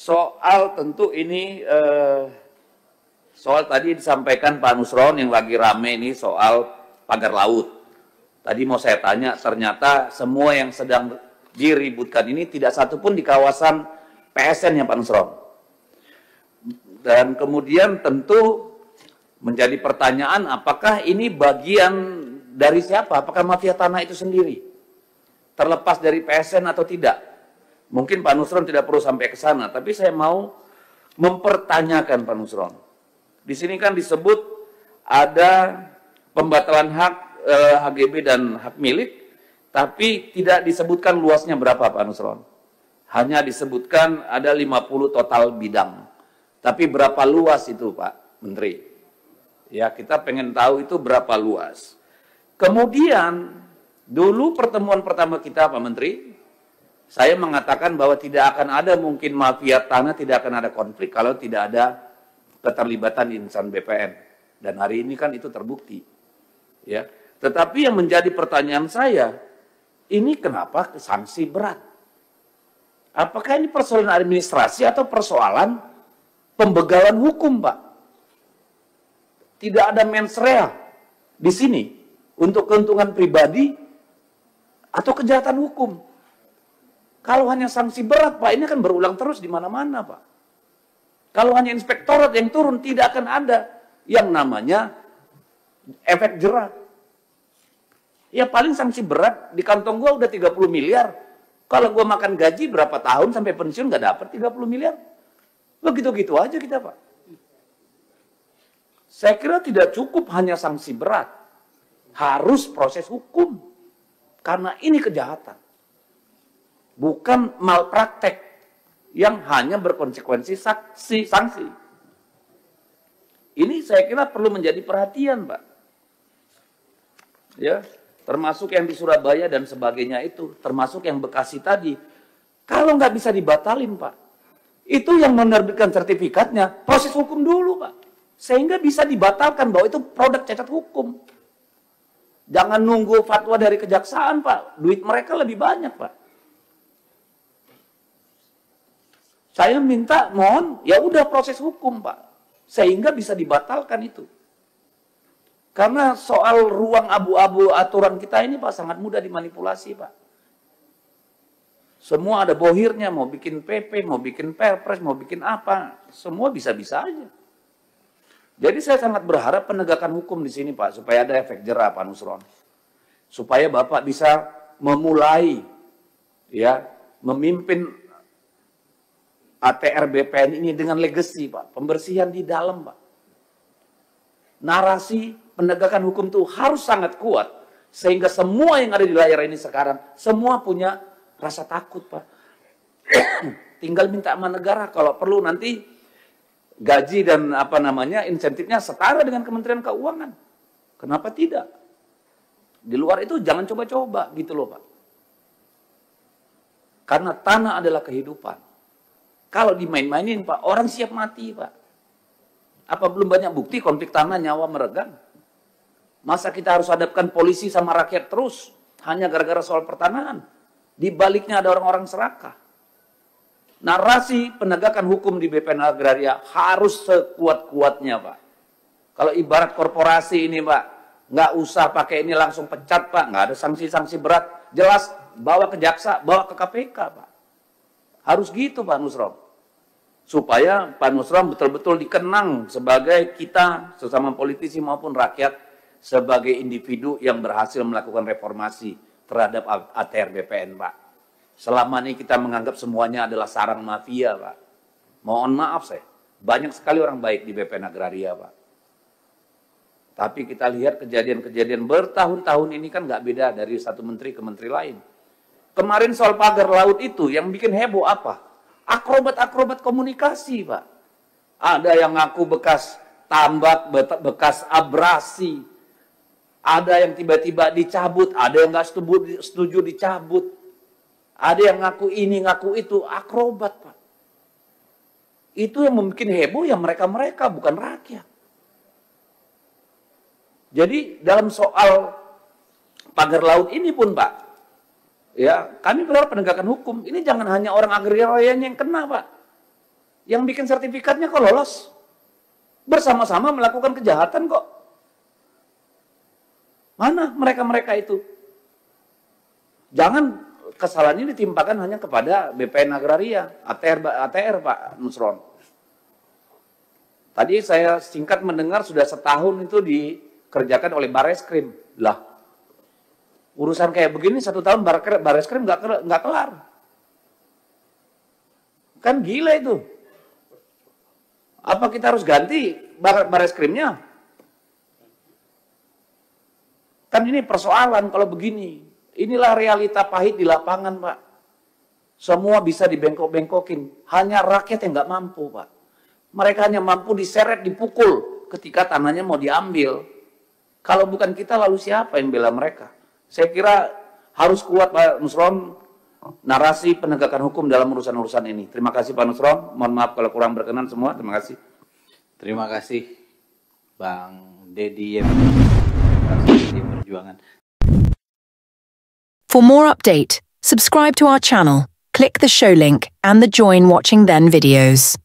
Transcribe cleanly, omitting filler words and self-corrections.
Soal tentu ini, soal tadi disampaikan Pak Nusron yang lagi rame ini soal pagar laut. Tadi mau saya tanya, ternyata semua yang sedang diributkan ini tidak satupun di kawasan PSN ya Pak Nusron. Dan kemudian tentu menjadi pertanyaan apakah ini bagian dari siapa? Apakah mafia tanah itu sendiri? Terlepas dari PSN atau tidak? Mungkin Pak Nusron tidak perlu sampai ke sana, tapi saya mau mempertanyakan Pak Nusron. Di sini kan disebut ada pembatalan hak HGB dan hak milik, tapi tidak disebutkan luasnya berapa Pak Nusron. Hanya disebutkan ada 50 total bidang. Tapi berapa luas itu Pak Menteri? Ya, kita pengen tahu itu berapa luas. Kemudian, dulu pertemuan pertama kita Pak Menteri, saya mengatakan bahwa tidak akan ada mungkin mafia tanah, tidak akan ada konflik kalau tidak ada keterlibatan insan BPN. Dan hari ini kan itu terbukti. Ya. Tetapi yang menjadi pertanyaan saya, ini kenapa sanksi berat? Apakah ini persoalan administrasi atau persoalan pembegalan hukum, Pak? Tidak ada mens rea di sini untuk keuntungan pribadi atau kejahatan hukum. Kalau hanya sanksi berat, Pak, ini akan berulang terus di mana-mana, Pak. Kalau hanya inspektorat yang turun, tidak akan ada yang namanya efek jerah. Ya paling sanksi berat, di kantong gua udah 30 miliar. Kalau gua makan gaji berapa tahun sampai pensiun nggak dapat 30 miliar. Begitu-gitu aja kita, Pak. Saya kira tidak cukup hanya sanksi berat. Harus proses hukum. Karena ini kejahatan. Bukan malpraktek yang hanya berkonsekuensi sanksi. Ini saya kira perlu menjadi perhatian, Pak. Ya, termasuk yang di Surabaya dan sebagainya itu, termasuk yang Bekasi tadi. Kalau nggak bisa dibatalin, Pak, itu yang menerbitkan sertifikatnya, proses hukum dulu, Pak. Sehingga bisa dibatalkan bahwa itu produk cacat hukum. Jangan nunggu fatwa dari kejaksaan, Pak. Duit mereka lebih banyak, Pak. Saya minta, mohon, ya udah proses hukum, Pak. Sehingga bisa dibatalkan itu. Karena soal ruang abu-abu aturan kita ini, Pak, sangat mudah dimanipulasi, Pak. Semua ada bohirnya, mau bikin PP, mau bikin perpres, mau bikin apa. Semua bisa-bisa aja. Jadi saya sangat berharap penegakan hukum di sini, Pak, supaya ada efek jerah, Pak Nusron. Supaya Bapak bisa memulai, ya, memimpin ATR BPN ini dengan legacy, Pak. Pembersihan di dalam, Pak. Narasi penegakan hukum itu harus sangat kuat. Sehingga semua yang ada di layar ini sekarang, semua punya rasa takut, Pak. Tinggal minta sama negara. Kalau perlu nanti gaji dan insentifnya setara dengan Kementerian Keuangan. Kenapa tidak? Di luar itu jangan coba-coba gitu loh, Pak. Karena tanah adalah kehidupan. Kalau dimain-mainin, Pak, orang siap mati, Pak. Apa belum banyak bukti konflik tanah nyawa meregang? Masa kita harus hadapkan polisi sama rakyat terus? Hanya gara-gara soal pertanahan. Di baliknya ada orang-orang serakah. Narasi penegakan hukum di BPN Agraria harus sekuat-kuatnya, Pak. Kalau ibarat korporasi ini, Pak, nggak usah pakai ini langsung pecat, Pak. Nggak ada sanksi-sanksi berat. Jelas, bawa ke jaksa, bawa ke KPK, Pak. Harus gitu, Pak Nusron. Supaya Pak Nusron betul-betul dikenang sebagai kita, sesama politisi maupun rakyat, sebagai individu yang berhasil melakukan reformasi terhadap ATR BPN, Pak. Selama ini kita menganggap semuanya adalah sarang mafia, Pak. Mohon maaf saya, banyak sekali orang baik di BPN Agraria, Pak. Tapi kita lihat kejadian-kejadian bertahun-tahun ini kan nggak beda dari satu menteri ke menteri lain. Kemarin soal pagar laut itu yang bikin heboh apa? Akrobat-akrobat komunikasi, Pak. Ada yang ngaku bekas tambak, bekas abrasi. Ada yang tiba-tiba dicabut, ada yang nggak setuju dicabut. Ada yang ngaku ini, ngaku itu, akrobat, Pak. Itu yang membuat heboh ya mereka-mereka, bukan rakyat. Jadi dalam soal pagar laut ini pun, Pak, ya, kami berharap penegakan hukum. Ini jangan hanya orang agrarianya yang kena, Pak. Yang bikin sertifikatnya kok lolos. Bersama-sama melakukan kejahatan kok. Mana mereka-mereka itu? Jangan kesalahan ini ditimpakan hanya kepada BPN Agraria, ATR Pak Nusron. Tadi saya singkat mendengar sudah setahun itu dikerjakan oleh Bareskrim. Lah, urusan kayak begini 1 tahun Bareskrim nggak kelar. Kan gila itu. Apa kita harus ganti Bareskrimnya? Kan ini persoalan kalau begini. Inilah realita pahit di lapangan, Pak. Semua bisa dibengkok-bengkokin. Hanya rakyat yang nggak mampu, Pak. Mereka hanya mampu diseret, dipukul ketika tanahnya mau diambil. Kalau bukan kita, lalu siapa yang bela mereka? Saya kira harus kuat, Pak Nusron, narasi penegakan hukum dalam urusan-urusan ini. Terima kasih, Pak Nusron. Mohon maaf kalau kurang berkenan semua. Terima kasih. Terima kasih, Bang Deddy Perjuangan. For more update, subscribe to our channel, click the show link and the join watching then videos.